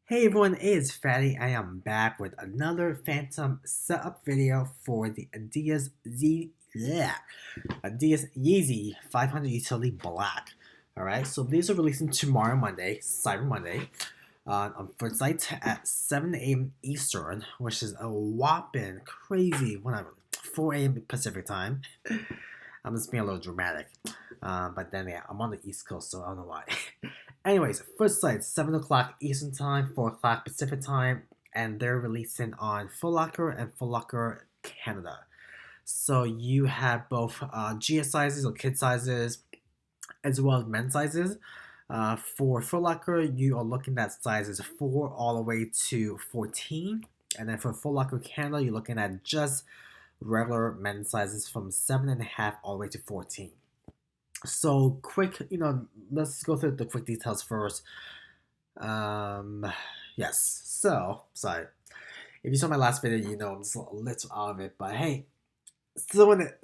Hey everyone, it's Fatty. I am back with another Phantom setup video for the Adidas Yeezy 500 Utility Black. Alright, so these are releasing tomorrow, Monday, Cyber Monday, on Footsites at 7 a.m. Eastern, which is a whopping crazy, whatever, 4 a.m. Pacific time. I'm just being a little dramatic. But then, yeah, I'm on the East Coast, so I don't know why. Anyways, first sight, 7 o'clock Eastern Time, 4 o'clock Pacific Time, and they're releasing on FootLocker and FootLocker Canada. So you have both GS sizes or kid sizes as well as men's sizes. For FootLocker, you are looking at sizes 4 all the way to 14. And then for FootLocker Canada, you're looking at just regular men's sizes from 7.5 all the way to 14. So quick, let's go through the quick details first. Yes. So sorry. If you saw my last video, you know I'm just a little out of it, but hey, so in it.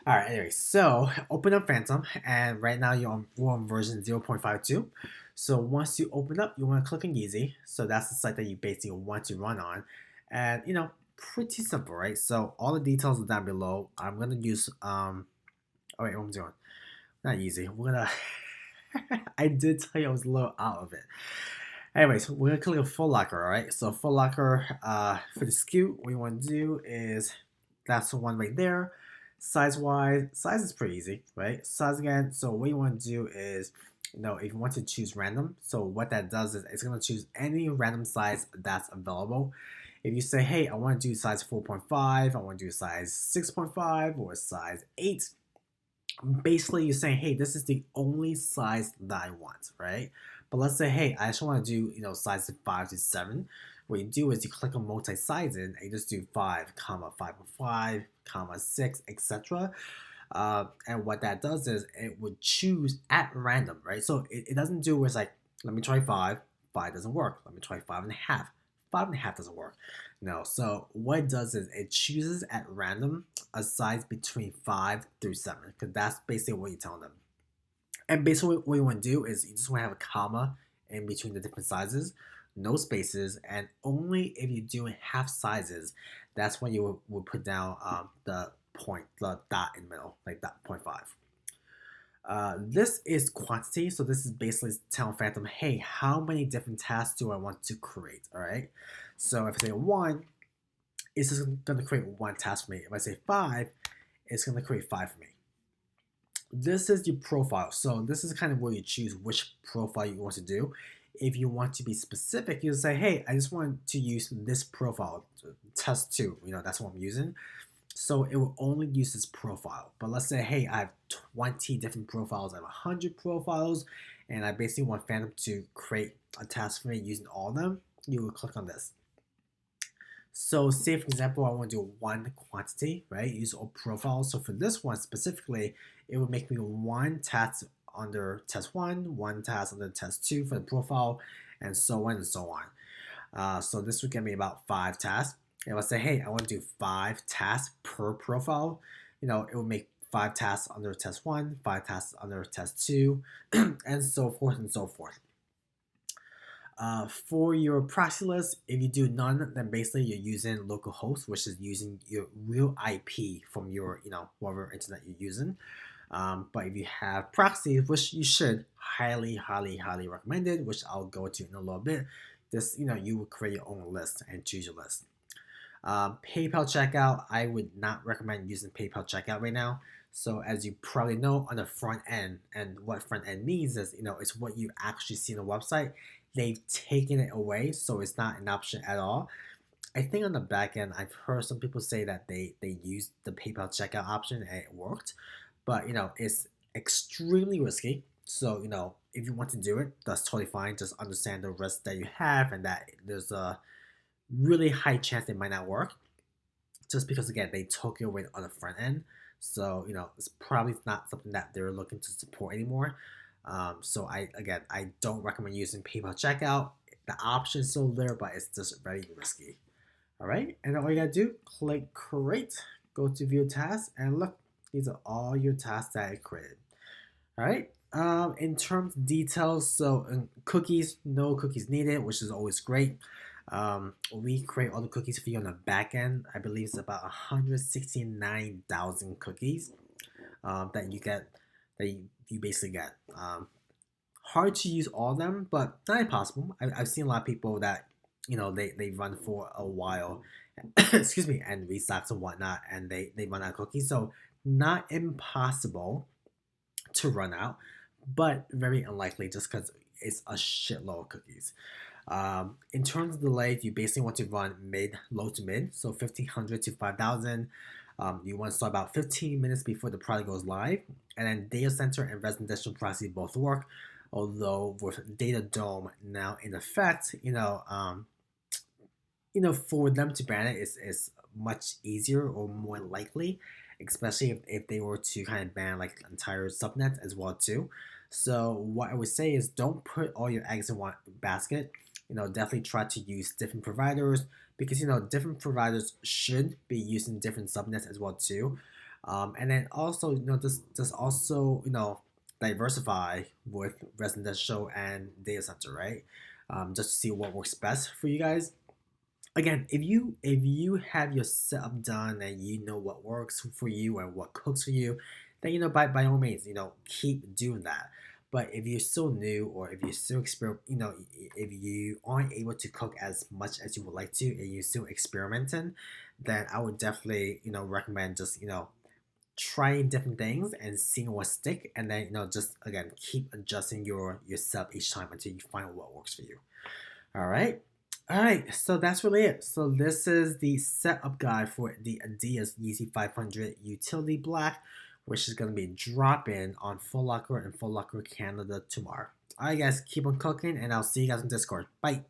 All right. Anyway, so open up Phantom, and right now we're on version 0.52. So once you open up, you want to click on Yeezy. So that's the site that you basically want to run on, and pretty simple, right? So all the details are down below. I'm gonna use Oh wait, what am I doing? Not easy. We're gonna. I did tell you I was a little out of it. Anyways, we're gonna click on FootLocker, alright? So FootLocker, for the SKU, what you want to do is that's the one right there. Size is pretty easy, right? Size again. So what you want to do is, if you want to choose random, so what that does is it's gonna choose any random size that's available. If you say, hey, I want to do size 4.5, I want to do size 6.5, or size 8, basically you're saying, hey, this is the only size that I want, right? But let's say, hey, I just want to do, size 5 to 7. What you do is you click on multi-sizing and you just do 5, 5.5, 6, etc. And what that does is it would choose at random, right? So it doesn't do where it's like, let me try 5, 5 doesn't work. Let me try 5.5, 5.5 doesn't work. No, so what it does is it chooses at random a size between 5 through 7, because that's basically what you're telling them. And basically what you want to do is you just want to have a comma in between the different sizes, no spaces, and only if you're doing half sizes, that's when you will put down the dot in the middle, like dot 0.5. This is quantity, so this is basically telling Phantom, hey, how many different tasks do I want to create, all right? So if I say 1, it's just going to create 1 task for me. If I say 5, it's going to create 5 for me. This is your profile. So this is kind of where you choose which profile you want to do. If you want to be specific, you say, hey, I just want to use this profile, test 2, that's what I'm using. So it will only use this profile. But let's say, hey, I have 20 different profiles, I have 100 profiles, and I basically want Phantom to create a task for me using all of them. You will click on this. So say, for example, I want to do 1 quantity, right? Use all profiles. So for this one specifically, it would make me 1 task under test 1, 1 task under test 2 for the profile, and so on and so on. So this would get me about 5 tasks. And let's say, hey, I want to do 5 tasks per profile. It will make 5 tasks under test 1, 5 tasks under test 2, and so forth and so forth. For your proxy list, if you do none, then basically you're using localhost, which is using your real IP from your, whatever internet you're using. But if you have proxies, which you should, highly, highly, highly recommended, which I'll go to in a little bit, this, you will create your own list and choose your list. PayPal checkout, I would not recommend using PayPal checkout right now. So as you probably know, on the front end, and what front end means is, it's what you actually see on the website. They've taken it away, so it's not an option at all. I think on the back end, I've heard some people say that they used the PayPal checkout option and it worked, but it's extremely risky. So if you want to do it, that's totally fine. Just understand the risk that you have and that there's a really high chance it might not work. Just because again they took it away on the front end, so it's probably not something that they're looking to support anymore. So I don't recommend using PayPal checkout. The option is still there, but it's just very risky. All right, and all you gotta do, click create, go to view tasks, and look, these are all your tasks that I created. All right, In terms of details, so cookies, no cookies needed, which is always great. We create all the cookies for you on the back end. I believe it's about 169,000 cookies that you get, that you basically get. Hard to use all of them, but not impossible. I've seen a lot of people that, they run for a while, excuse me, and restocks and whatnot, and they run out of cookies. So not impossible to run out, but very unlikely just because it's a shitload of cookies. In terms of delay, you basically want to run low to mid, so 1500 to 5000. You want to start about 15 minutes before the product goes live, and then data center and residential proxies both work. Although with Data Dome now in effect, for them to ban it is much easier or more likely, especially if they were to kind of ban like entire subnets as well too. So what I would say is don't put all your eggs in one basket. Definitely try to use different providers, because different providers should be using different subnets as well too. And then also just also diversify with residential and data center, right? Just to see what works best for you guys. Again, if you have your setup done and you know what works for you and what cooks for you, then by all means, keep doing that. But if you're still new, or if you're still if you aren't able to cook as much as you would like to and you're still experimenting, then I would definitely recommend just trying different things and seeing what stick, and then just again keep adjusting your setup each time until you find what works for you. All right. All right, so that's really it. So this is the setup guide for the adidas Yeezy 500 Utility Black, which is going to be dropping on FootLocker and FootLocker Canada tomorrow. All right, guys, keep on cooking, and I'll see you guys on Discord. Bye.